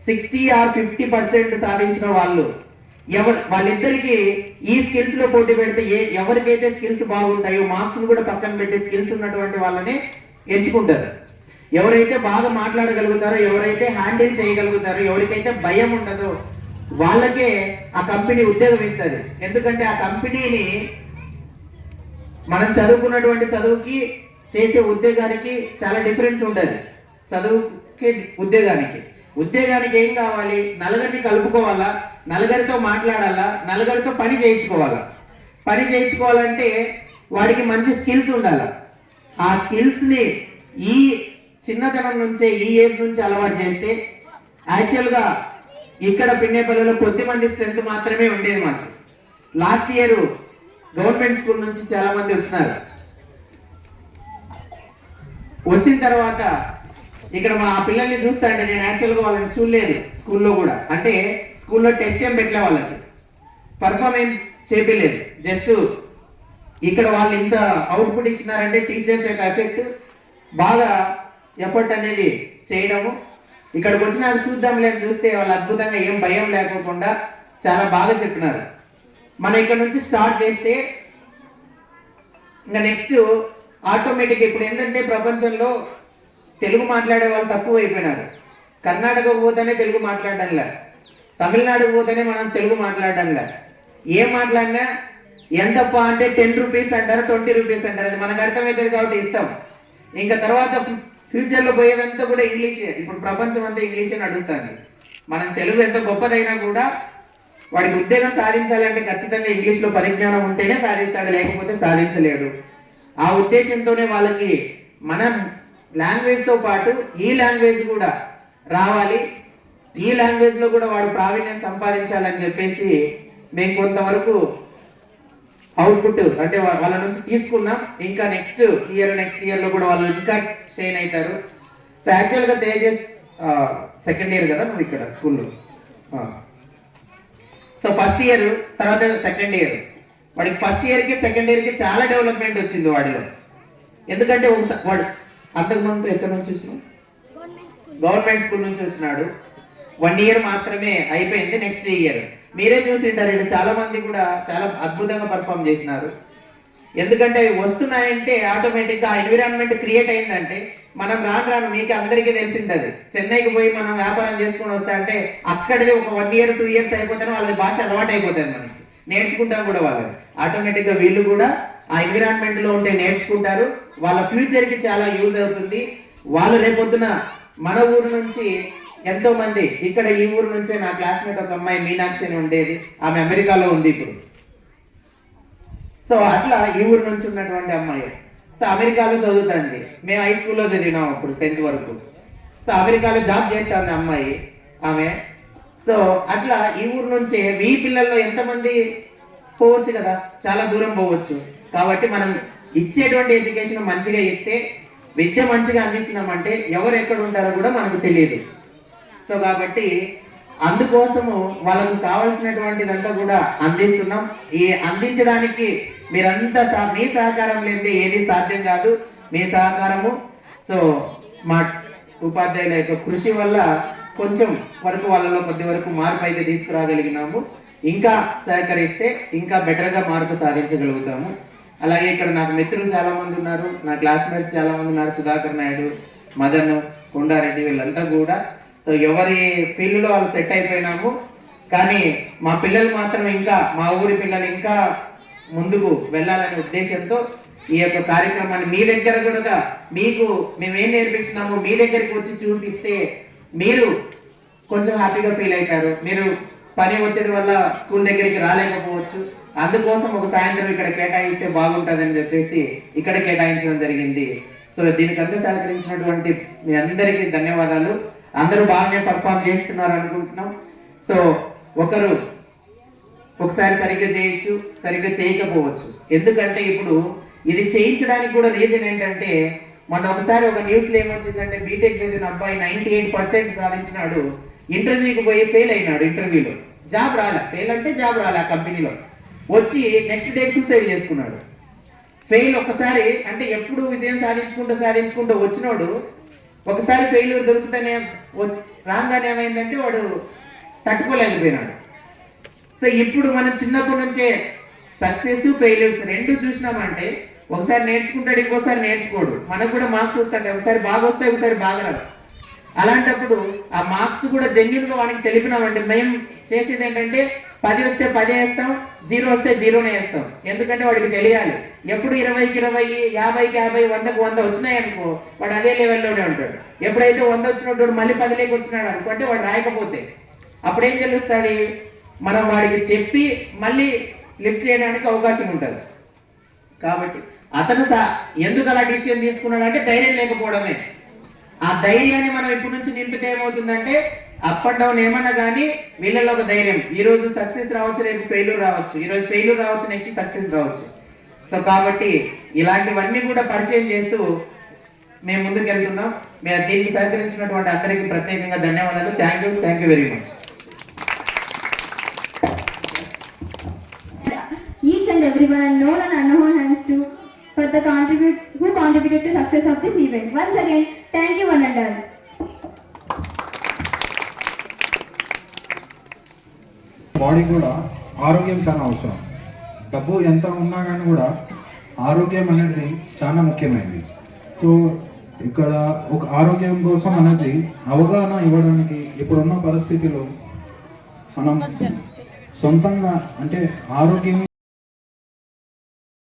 60 or 50% సాధించిన వాళ్ళు, వాళ్ళిద్దరికి ఈ స్కిల్స్ లో పోటీ పెడితే ఎవరికైతే స్కిల్స్ బాగుంటాయో మార్క్స్ కూడా పక్కన పెట్టి స్కిల్స్ ఉన్నటువంటి వాళ్ళని ఎంచుకుంటారు. ఎవరైతే బాగా మాట్లాడగలుగుతారో, ఎవరైతే హ్యాండిల్ చేయగలుగుతారో, ఎవరికైతే భయం ఉండదో వాళ్ళకే ఆ కంపెనీ ఉద్యోగం ఇస్తుంది. ఎందుకంటే ఆ కంపెనీని మనం చదువుకున్నటువంటి చదువుకి చేసే ఉద్యోగానికి చాలా డిఫరెన్స్ ఉంటుంది. చదువుకి ఉద్యోగానికి ఏం కావాలి, నలుగురిని కలుపుకోవాలా, నలుగురితో మాట్లాడాలా, నలుగురితో పని చేయించుకోవాలా. పని చేయించుకోవాలంటే వాడికి మంచి స్కిల్స్ ఉండాలి. ఆ స్కిల్స్ ని ఈ చిన్నతనం నుంచే, ఈ ఏజ్ నుంచి అలవాటు చేస్తే, యాక్చువల్గా ఇక్కడ పిన్నేపల్లిలో కొద్దిమంది స్ట్రెంత్ మాత్రమే ఉండేది. మాకు లాస్ట్ ఇయర్ గవర్నమెంట్ స్కూల్ నుంచి చాలా మంది వచ్చినారు. వచ్చిన తర్వాత ఇక్కడ మా పిల్లల్ని చూస్తా అంటే నేను యాక్చువల్గా వాళ్ళని చూడలేదు స్కూల్లో కూడా. అంటే స్కూల్లో టెస్ట్ ఏం పెట్టలే, వాళ్ళకి పర్ఫామ్ ఏం చేయలేదు. జస్ట్ ఇక్కడ వాళ్ళు ఇంత అవుట్పుట్ ఇచ్చినారంటే టీచర్స్ యొక్క ఎఫెక్ట్, బాగా ఎఫర్ట్ అనేది చేయడము. ఇక్కడికి వచ్చిన చూద్దాంలే చూస్తే వాళ్ళు అద్భుతంగా ఏం భయం లేకోకుండా చాలా బాగా చెప్పినారు. మనం ఇక్కడ నుంచి స్టార్ట్ చేస్తే ఇంకా నెక్స్ట్ ఆటోమేటిక్ ఇప్పుడు ఏంటంటే ప్రపంచంలో తెలుగు మాట్లాడే వాళ్ళు తక్కువ అయిపోయినారు. కర్ణాటకకు పోతేనే తెలుగు మాట్లాడడంలా, తమిళనాడుకు పోతేనే మనం తెలుగు మాట్లాడడంలా. ఏం మాట్లాడినా ఎంతప్ప అంటే 10 రూపీస్ అంటారు, 20 రూపీస్ అంటారు. అది మనకు అర్థమవుతుంది కాబట్టి ఇస్తాం. ఇంకా తర్వాత ఫ్యూచర్లో పోయేదంతా కూడా ఇంగ్లీషే. ఇప్పుడు ప్రపంచం అంతా ఇంగ్లీషే నడుస్తుంది. మనం తెలుగు ఎంత గొప్పదైనా కూడా వాడికి ఉద్యోగం సాధించాలంటే ఖచ్చితంగా ఇంగ్లీష్లో పరిజ్ఞానం ఉంటేనే సాధిస్తాడు, లేకపోతే సాధించలేడు. ఆ ఉద్దేశంతోనే వాళ్ళకి మన లాంగ్వేజ్తో పాటు ఈ లాంగ్వేజ్ కూడా రావాలి, ఈ లాంగ్వేజ్లో కూడా వాడు ప్రావీణ్యం సంపాదించాలని చెప్పేసి మేము కొంతవరకు అవుట్పుట్ అంటే వాళ్ళ నుంచి తీసుకున్నాం. ఇంకా నెక్స్ట్ ఇయర్లో కూడా వాళ్ళు ఇంకా షైన్ అవుతారు. సో యాక్చువల్గా తేజస్ సెకండ్ ఇయర్ కదా నువ్వు ఇక్కడ స్కూల్లో. సో ఫస్ట్ ఇయర్ తర్వాత సెకండ్ ఇయర్, వాడికి ఫస్ట్ ఇయర్కి సెకండ్ ఇయర్కి చాలా డెవలప్మెంట్ వచ్చింది వాడిలో. ఎందుకంటే వాడు అంతకుముందు ఎక్కడి నుంచి వచ్చినాడు, గవర్నమెంట్ స్కూల్ నుంచి వచ్చినాడు. 1 ఇయర్ మాత్రమే అయిపోయింది. నెక్స్ట్ ఇయర్ మీరే చూసింటారు, ఇక్కడ చాలా మంది కూడా చాలా అద్భుతంగా పర్ఫామ్ చేసినారు. ఎందుకంటే అవి వస్తున్నాయంటే ఆటోమేటిక్గా ఎన్విరాన్మెంట్ క్రియేట్ అయిందంటే మనం రాను మీకు అందరికీ తెలిసింటది. చెన్నైకి పోయి మనం వ్యాపారం చేసుకొని వస్తా అంటే అక్కడిది ఒక 1 ఇయర్ 2 ఇయర్స్ అయిపోతేనే వాళ్ళది భాష అలవాటు అయిపోతుంది, మనకి నేర్చుకుంటాం కూడా. వాళ్ళది ఆటోమేటిక్గా వీళ్ళు కూడా ఆ ఎన్విరాన్మెంట్ లో ఉంటే నేర్చుకుంటారు. వాళ్ళ ఫ్యూచర్ కి చాలా యూజ్ అవుతుంది. వాళ్ళు రేపొద్దున మన ఊరు నుంచి ఎంతో మంది, ఇక్కడ ఈ ఊరు నుంచే నా క్లాస్మేట్ ఒక అమ్మాయి మీనాక్షి అని ఉండేది, ఆమె అమెరికాలో ఉంది ఇప్పుడు. సో అట్లా ఈ ఊరు నుంచి ఉన్నటువంటి అమ్మాయి సో అమెరికాలో చదువుతుంది. మేము హై స్కూల్లో చదివినాం అప్పుడు 10th వరకు. సో అమెరికాలో జాబ్ చేస్తుంది అమ్మాయి. ఆమె సో అట్లా ఈ ఊరు నుంచే ఈ పిల్లల్లో ఎంతమంది పోవచ్చు కదా, చాలా దూరం పోవచ్చు. కాబట్టి మనం ఇచ్చేటువంటి ఎడ్యుకేషన్ మంచిగా ఇస్తే, విద్య మంచిగా అందించినామంటే ఎవరు ఎక్కడ ఉంటారో కూడా మనకు తెలియదు. సో కాబట్టి అందుకోసము వాళ్ళకు కావాల్సినటువంటిదంతా కూడా అందిస్తున్నాం. ఈ అందించడానికి మీరంతా మీ సహకారం లేనిదే ఏది సాధ్యం కాదు. మీ సహకారము, సో మా ఉపాధ్యాయుల యొక్క కృషి వల్ల కొంచెం వరకు వాళ్ళలో కొద్ది వరకు మార్పు అయితే తీసుకురాగలిగినాము. ఇంకా సహకరిస్తే ఇంకా బెటర్గా మార్పు సాధించగలుగుతాము. అలాగే ఇక్కడ నాకు మిత్రులు చాలా మంది ఉన్నారు, నా క్లాస్మేట్స్ చాలా మంది ఉన్నారు, సుధాకర్ నాయుడు, మదన్, కొండారెడ్డి, వీళ్ళంతా కూడా. సో ఎవరి ఫీల్డ్లో వాళ్ళు సెట్ అయిపోయినాము. కానీ మా పిల్లలు మాత్రం ఇంకా, మా ఊరి పిల్లలు ఇంకా ముందుకు వెళ్ళాలనే ఉద్దేశంతో ఈ యొక్క కార్యక్రమాన్ని మీ దగ్గర కూడా మీకు మేమేం నేర్పించినామో మీ దగ్గరికి వచ్చి చూపిస్తే మీరు కొంచెం హ్యాపీగా ఫీల్ అవుతారు. మీరు పని ఒత్తిడి వల్ల స్కూల్ దగ్గరికి రాలేకపోవచ్చు, అందుకోసం ఒక సాయంత్రం ఇక్కడ కేటాయిస్తే బాగుంటుందని చెప్పేసి ఇక్కడ కేటాయించడం జరిగింది. సో దీనికంతా సహకరించినటువంటి మీ అందరికీ ధన్యవాదాలు. అందరూ బాగానే పర్ఫామ్ చేస్తున్నారు అనుకుంటున్నాం. సో ఒకరు ఒకసారి సరిగ్గా చేయొచ్చు, సరిగ్గా చేయకపోవచ్చు. ఎందుకంటే ఇప్పుడు ఇది చేయించడానికి కూడా రీజన్ ఏంటంటే, మొన్న ఒకసారి ఒక న్యూస్లో ఏమొచ్చిందంటే, బీటెక్ చేసిన అబ్బాయి 98% సాధించినాడు, ఇంటర్వ్యూకి పోయి ఫెయిల్ అయినాడు. ఇంటర్వ్యూలో జాబ్ రాలే, ఫెయిల్ అంటే జాబ్ రాలే ఆ కంపెనీలో. వచ్చి నెక్స్ట్ డే సూసైడ్ చేసుకున్నాడు. ఫెయిల్ ఒక్కసారి అంటే ఎప్పుడు విజయం సాధించుకుంటూ వచ్చినోడు ఒకసారి ఫెయిల్యూర్ దొరుకుతానే రాగానే ఏమైందంటే వాడు తట్టుకోలేకపోయినాడు. సో ఇప్పుడు మనం చిన్నప్పటి నుంచే సక్సెస్ ఫెయిల్యూర్స్ రెండు చూసినామంటే, ఒకసారి నేర్చుకుంటాడు, ఇంకోసారి నేర్చుకోడు. మనకు కూడా మార్క్స్ వస్తాయి, ఒకసారి బాగా వస్తాయి, ఒకసారి బాగా రాదు. అలాంటప్పుడు ఆ మార్క్స్ కూడా జెన్యున్గా వానికి తెలిపినామంటే, మేము చేసేది ఏంటంటే 10 వస్తే 10 వేస్తాం, 0 వస్తే 0నే వేస్తాం. ఎందుకంటే వాడికి తెలియాలి, ఎప్పుడు 20కి 20, 50కి 50, 100కి 100 వచ్చినాయనుకో వాడు అదే లెవెల్లోనే ఉంటాడు. ఎప్పుడైతే 100 వచ్చినట్టు మళ్ళీ 10 వచ్చినాడు అనుకుంటే వాడు రాయకపోతే అప్పుడేం తెలుస్తుంది, మనం వాడికి చెప్పి మళ్ళీ లిఫ్ట్ చేయడానికి అవకాశం ఉంటుంది. కాబట్టి అతను ఎందుకు అలా డిసిషన్ తీసుకున్నాడు అంటే ధైర్యం లేకపోవడమే. ఆ ధైర్యాన్ని మనం ఇప్పటి నుంచి నింపితే ఏమవుతుందంటే, అప్ అండ్ డౌన్ ఏమన్నా కానీ వీళ్ళలో ఒక ధైర్యం, ఈ రోజు సక్సెస్ రావచ్చు, రేపు ఫెయిల్యూర్ రావచ్చు, ఈ రోజు ఫెయిల్యూర్ రావచ్చు, నెక్స్ట్ సక్సెస్ రావచ్చు. సో కాబట్టి ఇలాంటివన్నీ కూడా పరిచయం చేస్తూ మేము ముందుకు వెళ్తున్నాం. మేము దీనికి సహకరించినటువంటి అందరికీ ప్రత్యేకంగా ధన్యవాదాలు. Thank you very much. Each and everyone and known and unknown hands to for the who contributed to success of this event. Once again, thank you one and all. Body కూడా ఆరోగ్యం చాలా అవసరం. డబ్బు ఎంత ఉన్నా కానీ కూడా ఆరోగ్యం అనేది చాలా ముఖ్యమైనది. సో ఇక్కడ ఒక ఆరోగ్యం కోసం అనేది అవగాహన ఇవ్వడానికి ఇప్పుడున్న పరిస్థితిలో మనం సొంతంగా అంటే ఆరోగ్యం